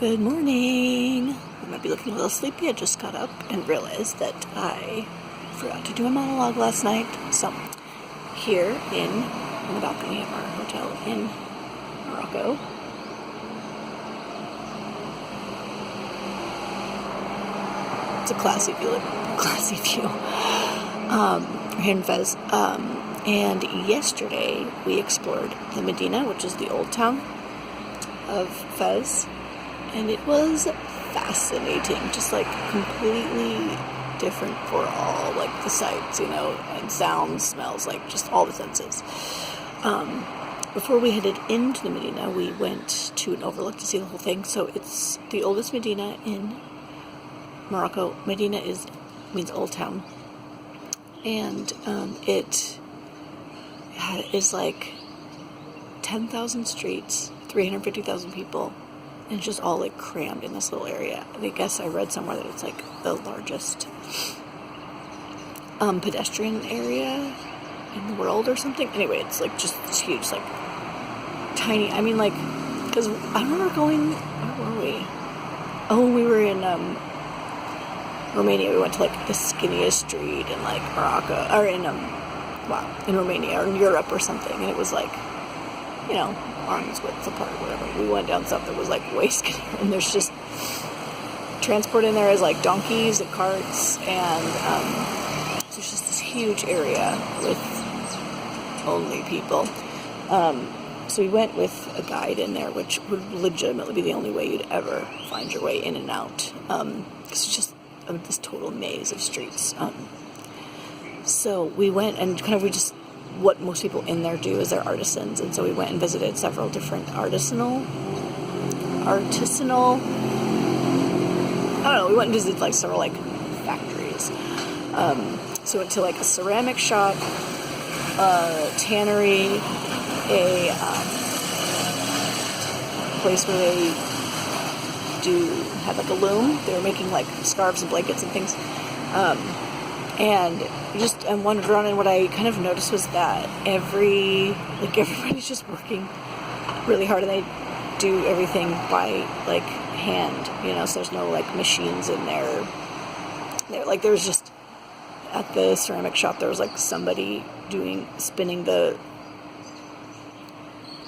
Good morning. I might be looking a little sleepy. I just got up and realized that I forgot to do a monologue last night. So, here on the balcony of our hotel in Morocco. It's a classy view. Here in Fes. And yesterday we explored the Medina, which is the old town of Fes. And it was fascinating, just like completely different for all like the sights, and sounds, smells, like just all the senses. Before we headed into the Medina, we went to an overlook to see the whole thing. So it's the oldest Medina in Morocco. Medina means old town, and it is like 10,000 streets, 350,000 people. And it's just all like crammed in this little area. I guess I read somewhere that it's like the largest pedestrian area in the world or something. Anyway, it's like just huge, like tiny. I mean, like, because I remember going. Where were we? Oh, we were in Romania. We went to like the skinniest street in like Morocco, or in Romania or in Europe or something, and it was like, arms width apart, whatever. We went down stuff that was like way skinnier, and there's just transport in there is like donkeys and carts, and so it's just this huge area with only people. So we went with a guide in there, which would legitimately be the only way you'd ever find your way in and out, because it's just this total maze of streets. So we went and what most people in there do is they're artisans, and so we went and visited several different artisanal, I don't know, we went and visited like several like factories. So we went to like a ceramic shop, a tannery, a place where they had like a loom. They were making like scarves and blankets and things. And I wandered around, and what I kind of noticed was that everybody's just working really hard, and they do everything by like hand, so there's no like machines in there. There's just, at the ceramic shop, there was like somebody spinning the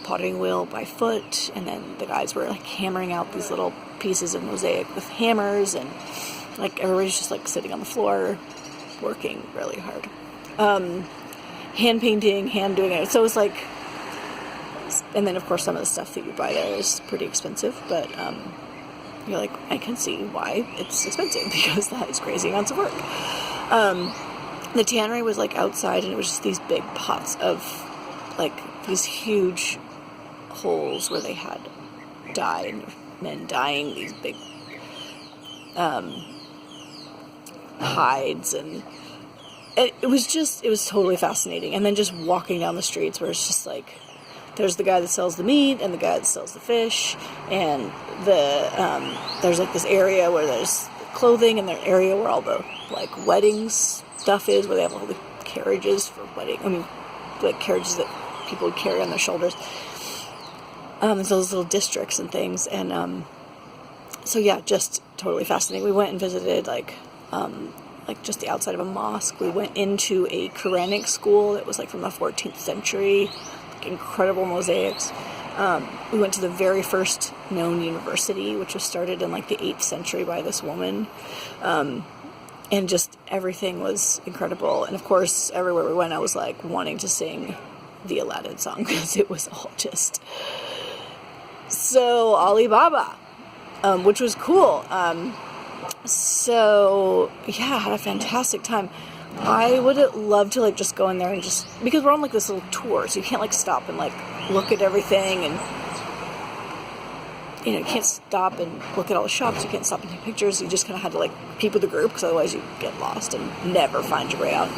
potting wheel by foot, and then the guys were like hammering out these little pieces of mosaic with hammers, and like everybody's just like sitting on the floor working really hard, hand painting, hand doing it. So it's like, and then of course some of the stuff that you buy there is pretty expensive, but you're like, I can see why it's expensive, because that is crazy amounts of work. The tannery was like outside, and it was just these big pots of like these huge holes where they had dye, and men dyeing these big hides, and it was totally fascinating. And then just walking down the streets where it's just like, there's the guy that sells the meat and the guy that sells the fish, and there's like this area where there's clothing, and the area where all the like wedding stuff is, where they have all the carriages for like carriages that people would carry on their shoulders. There's those little districts and things, and so yeah, just totally fascinating. We went and visited like just the outside of a mosque. We went into a Quranic school that was like from the 14th century, like incredible mosaics. We went to the very first known university, which was started in like the 8th century by this woman. And just everything was incredible. And of course, everywhere we went, I was like wanting to sing the Aladdin song, because it was all just so Alibaba, which was cool. So yeah, I had a fantastic time. I would love to like just go in there and just, because we're on like this little tour, so you can't like stop and like look at everything, and you can't stop and look at all the shops, you can't stop and take pictures. You just kind of had to like keep with the group, because otherwise you get lost and never find your way out.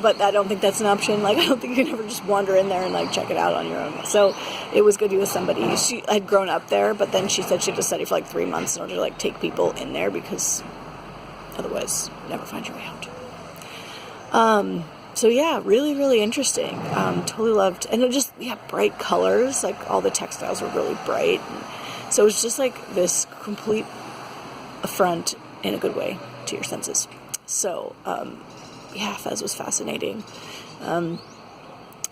But I don't think that's an option. Like, I don't think you can ever just wander in there and like check it out on your own. So it was good to be with somebody. She had grown up there, but then she said she had to study for like 3 months in order to like take people in there, because otherwise you never find your way out. So yeah, really, really interesting. Totally loved, and it just, bright colors, like all the textiles were really bright. And So it was just like this complete affront in a good way to your senses. So, yeah, Fez was fascinating. And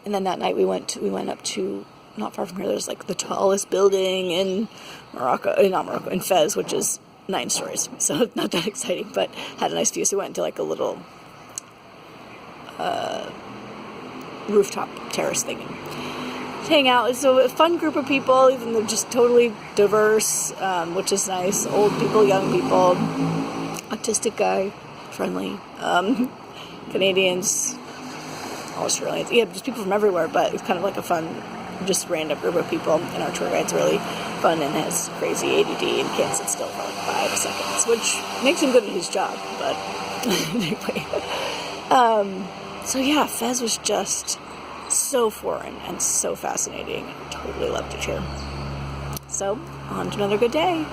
then that night we went up to, not far from here, there's like the tallest building in in Fez, which is 9 stories. So not that exciting, but had a nice view. So we went to like a little rooftop terrace thing and hang out. It's a fun group of people, even though just totally diverse, which is nice. Old people, young people, autistic guy, friendly, Canadians, Australians, yeah, just people from everywhere, but it's kind of like a fun, just random group of people, and our tour guide's really fun and has crazy ADD and can't sit still for like 5 seconds, which makes him good at his job, but anyway. So yeah, Fez was just so foreign and so fascinating. Totally loved it here. So, on to another good day.